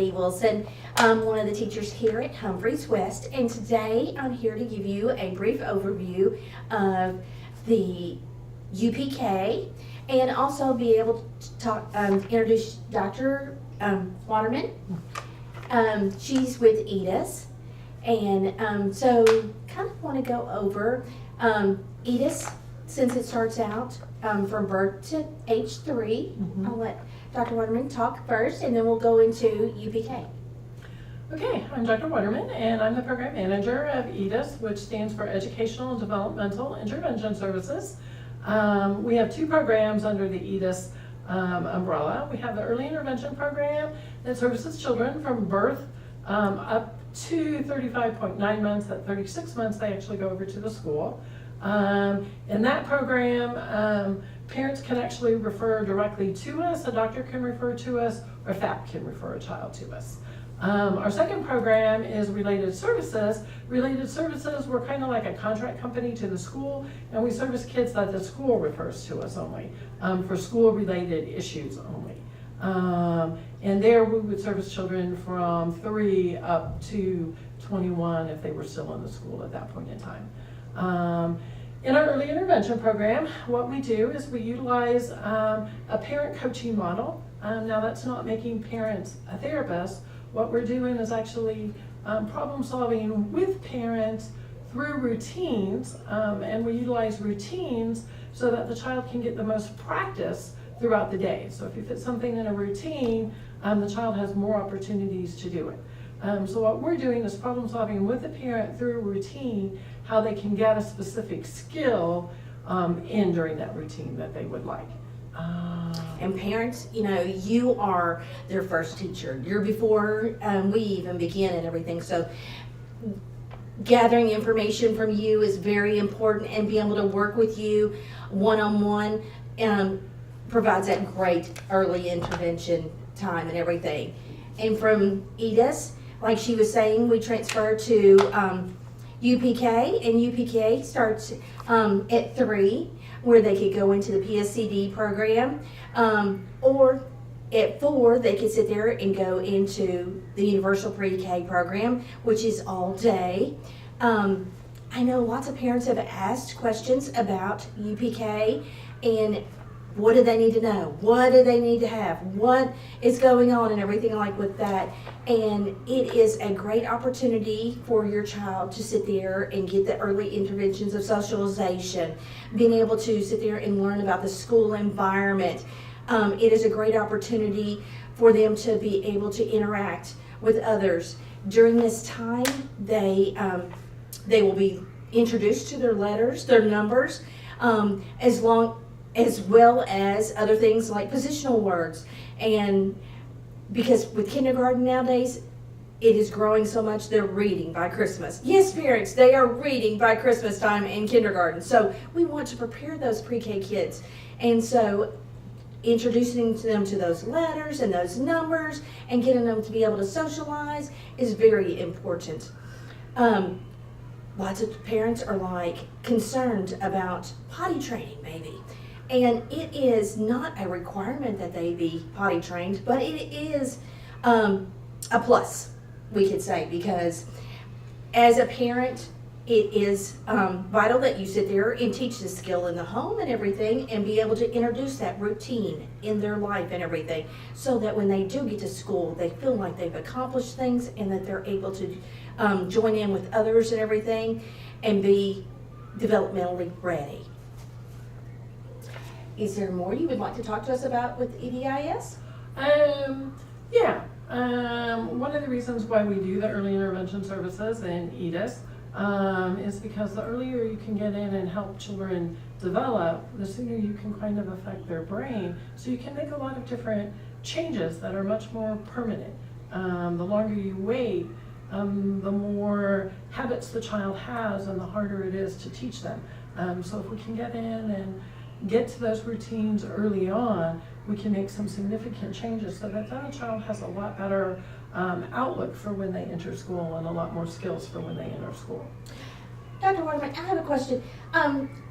Melody Wilson. I'm one of the teachers here at Humphreys West, and today I'm here to give you a brief overview of the UPK and also be able to talk, introduce Dr. Waterman. She's with EDIS, and so kind of want to go over EDIS since it starts out from birth to age 3. I'll let Dr. Waterman talk first, and then we'll go into UPK. Okay, I'm Dr. Waterman, and I'm the program manager of EDIS, which stands for Educational and Developmental Intervention Services. We have 2 programs under the EDIS umbrella. We have the Early Intervention Program that services children from birth up to 35.9 months. At 36 months, they actually go over to the school. In that program, parents can actually refer directly to us, a doctor can refer to us, or FAP can refer a child to us. Our second program is Related Services. Related Services, we're kind of like a contract company to the school, and we service kids that the school refers to us only, for school-related issues only. And there we would service children from 3 up to 21 if they were still in the school at that point in time. In our early intervention program, what we do is we utilize a parent coaching model. Now that's not making parents a therapist. What we're doing is actually problem solving with parents through routines, and we utilize routines so that the child can get the most practice throughout the day. So if you fit something in a routine, the child has more opportunities to do it. So what we're doing is problem solving with the parent through a routine, how they can get a specific skill in during that routine that they would like. And parents, you know, you are their first teacher. You're before we even begin and everything. So gathering information from you is very important, and being able to work with you one-on-one provides that great early intervention time and everything. And from EDIS, like she was saying, we transfer to UPK, and UPK starts at 3, where they could go into the PSCD program, or at 4 they could sit there and go into the Universal Pre-K program, which is all day. I know lots of parents have asked questions about UPK and what do they need to know? What do they need to have? What is going on and everything like with that? And it is a great opportunity for your child to sit there and get the early interventions of socialization, being able to sit there and learn about the school environment. It is a great opportunity for them to be able to interact with others. During this time, they will be introduced to their letters, their numbers, as well as other things like positional words. And because with kindergarten nowadays, it is growing so much, they're reading by Christmas. Yes, parents, they are reading by Christmas time in kindergarten. So we want to prepare those pre-K kids. And so introducing them to those letters and those numbers and getting them to be able to socialize is very important. Lots of parents are like concerned about potty training maybe. And it is not a requirement that they be potty trained, but it is a plus, we could say, because as a parent, it is vital that you sit there and teach the skill in the home and everything, and be able to introduce that routine in their life and everything, so that when they do get to school, they feel like they've accomplished things and that they're able to join in with others and everything and be developmentally ready. Is there more you would like to talk to us about with EDIS? Yeah. One of the reasons why we do the early intervention services in EDIS is because the earlier you can get in and help children develop, the sooner you can kind of affect their brain. So you can make a lot of different changes that are much more permanent. The longer you wait, the more habits the child has and the harder it is to teach them. So if we can get in and get to those routines early on, we can make some significant changes so that then a child has a lot better outlook for when they enter school and a lot more skills for when they enter school. Dr. Waterman, I have a question.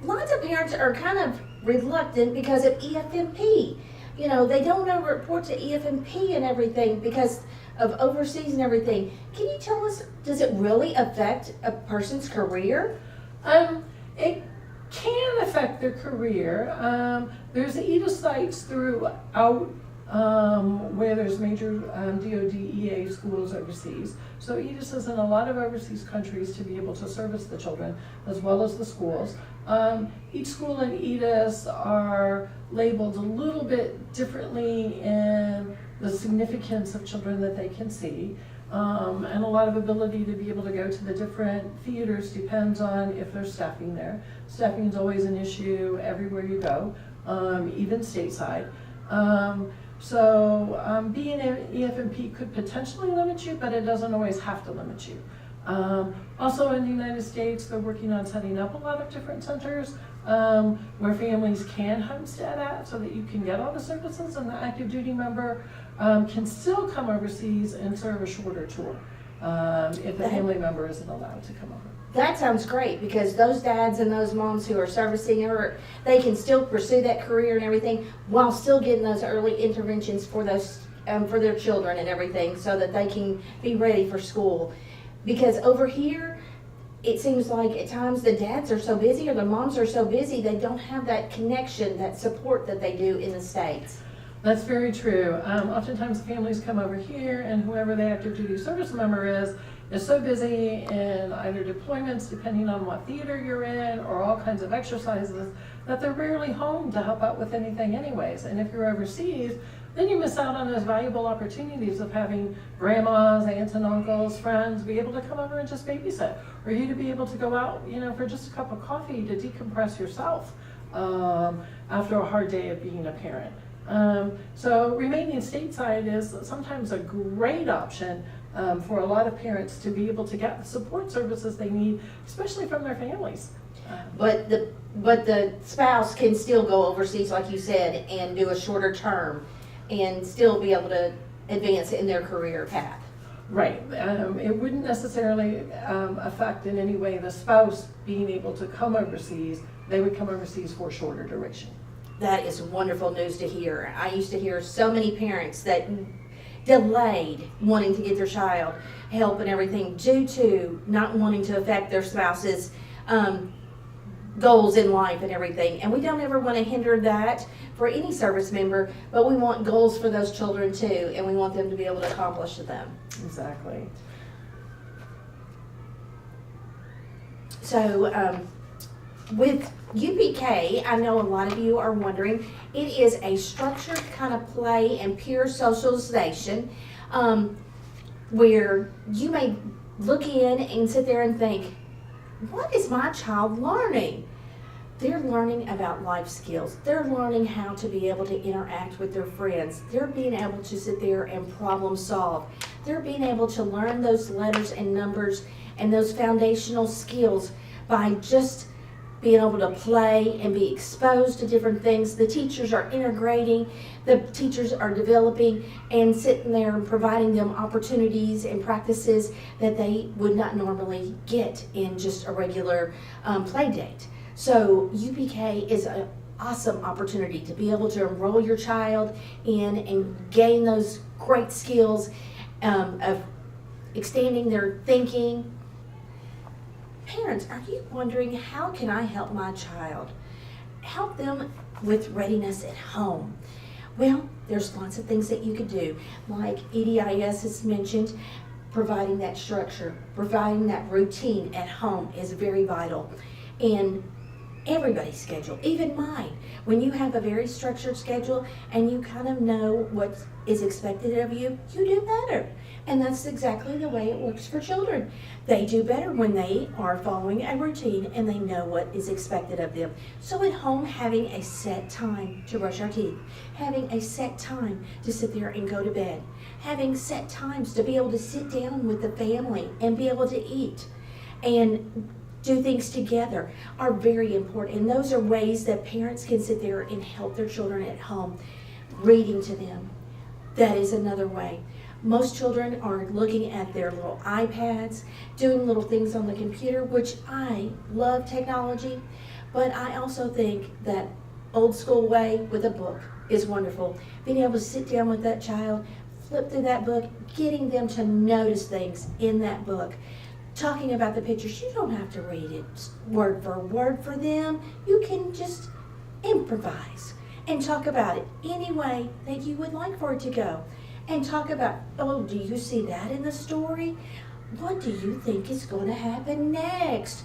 Lots of parents are kind of reluctant because of EFMP. You know, they don't want to report to EFMP and everything because of overseas and everything. Can you tell us, does it really affect a person's career? It can affect their career. There's EDIS sites throughout where there's major DoD EA schools overseas. So EDIS is in a lot of overseas countries to be able to service the children as well as the schools. Each school in EDIS are labeled a little bit differently in the significance of children that they can see. And a lot of ability to be able to go to the different theaters depends on if there's staffing there. Staffing is always an issue everywhere you go, even stateside. So being an EFMP could potentially limit you, but it doesn't always have to limit you. Also in the United States, they're working on setting up a lot of different centers where families can homestead at so that you can get all the services, and the active duty member can still come overseas and serve a shorter tour if the family member isn't allowed to come over. That sounds great, because those dads and those moms who are servicing her, they can still pursue that career and everything while still getting those early interventions for those for their children and everything, so that they can be ready for school. Because over here, it seems like at times the dads are so busy or the moms are so busy, they don't have that connection, that support that they do in the States. That's very true. Oftentimes families come over here, and whoever the active duty service member is so busy in either deployments, depending on what theater you're in, or all kinds of exercises, that they're rarely home to help out with anything anyways. And if you're overseas, then you miss out on those valuable opportunities of having grandmas, aunts and uncles, friends be able to come over and just babysit, or you to be able to go out, for just a cup of coffee to decompress yourself after a hard day of being a parent. So remaining stateside is sometimes a great option for a lot of parents to be able to get the support services they need, especially from their families. But the spouse can still go overseas, like you said, and do a shorter term and still be able to advance in their career path. Right. It wouldn't necessarily affect in any way the spouse being able to come overseas. They would come overseas for a shorter duration. That is wonderful news to hear. I used to hear so many parents that delayed wanting to get their child help and everything due to not wanting to affect their spouse's goals in life and everything. And we don't ever want to hinder that for any service member, but we want goals for those children too, and we want them to be able to accomplish them. Exactly. So with UPK, I know a lot of you are wondering, it is a structured kind of play and peer socialization where you may look in and sit there and think, what is my child learning? They're learning about life skills. They're learning how to be able to interact with their friends. They're being able to sit there and problem solve. They're being able to learn those letters and numbers and those foundational skills by just being able to play and be exposed to different things. The teachers are integrating, the teachers are developing and sitting there and providing them opportunities and practices that they would not normally get in just a regular play date. So UPK is an awesome opportunity to be able to enroll your child in and gain those great skills of extending their thinking. Parents, are you wondering, how can I help my child? Help them with readiness at home. Well, there's lots of things that you could do, like EDIS has mentioned. Providing that structure, providing that routine at home is very vital. And everybody's schedule, even mine. When you have a very structured schedule and you kind of know what is expected of you, you do better. And that's exactly the way it works for children. They do better when they are following a routine and they know what is expected of them. So at home, having a set time to brush our teeth, having a set time to sit there and go to bed, having set times to be able to sit down with the family and be able to eat and do things together are very important. And those are ways that parents can sit there and help their children at home. Reading to them, that is another way. Most children are looking at their little iPads, doing little things on the computer, which I love technology, but I also think that old school way with a book is wonderful. Being able to sit down with that child, flip through that book, getting them to notice things in that book. Talking about the pictures, you don't have to read it word for word for them. You can just improvise and talk about it any way that you would like for it to go. And talk about, oh, do you see that in the story? What do you think is going to happen next?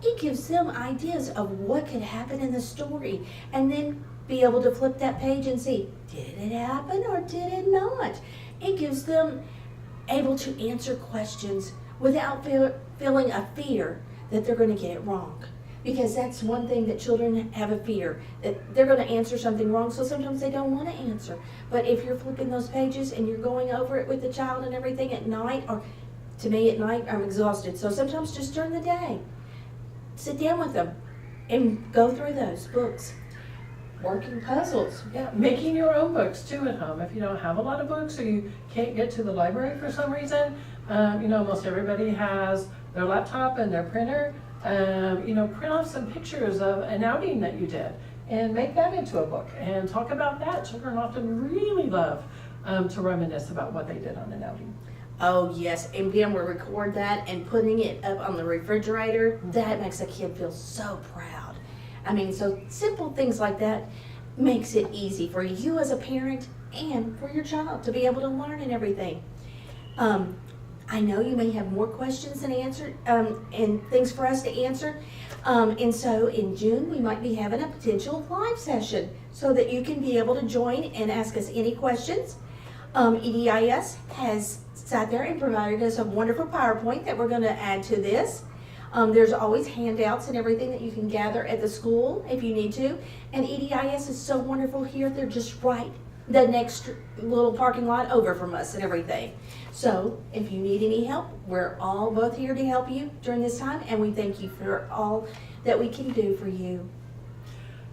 It gives them ideas of what could happen in the story, and then be able to flip that page and see, did it happen or did it not? It gives them able to answer questions without feeling a fear that they're going to get it wrong. Because that's one thing that children have a fear, that they're going to answer something wrong, so sometimes they don't want to answer. But if you're flipping those pages and you're going over it with the child and everything at night, or to me at night, I'm exhausted, so sometimes just during the day, sit down with them and go through those books. Working puzzles. Yeah, making your own books too at home. If you don't have a lot of books or you can't get to the library for some reason, most everybody has their laptop and their printer. Print off some pictures of an outing that you did and make that into a book and talk about that. Children often really love to reminisce about what they did on an outing. Oh yes, and being able to record that and putting it up on the refrigerator, that makes a kid feel so proud. I mean, so simple things like that makes it easy for you as a parent and for your child to be able to learn and everything. I know you may have more questions and and things for us to answer. And so in June, we might be having a potential live session so that you can be able to join and ask us any questions. EDIS has sat there and provided us a wonderful PowerPoint that we're going to add to this. There's always handouts and everything that you can gather at the school if you need to. And EDIS is so wonderful here. They're just right the next little parking lot over from us and everything. So if you need any help, we're all both here to help you during this time, and we thank you for all that we can do for you.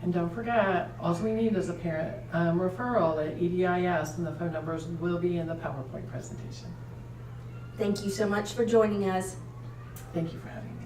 And don't forget, all we need is a parent referral at EDIS, and the phone numbers will be in the PowerPoint presentation. Thank you so much for joining us. Thank you for having me.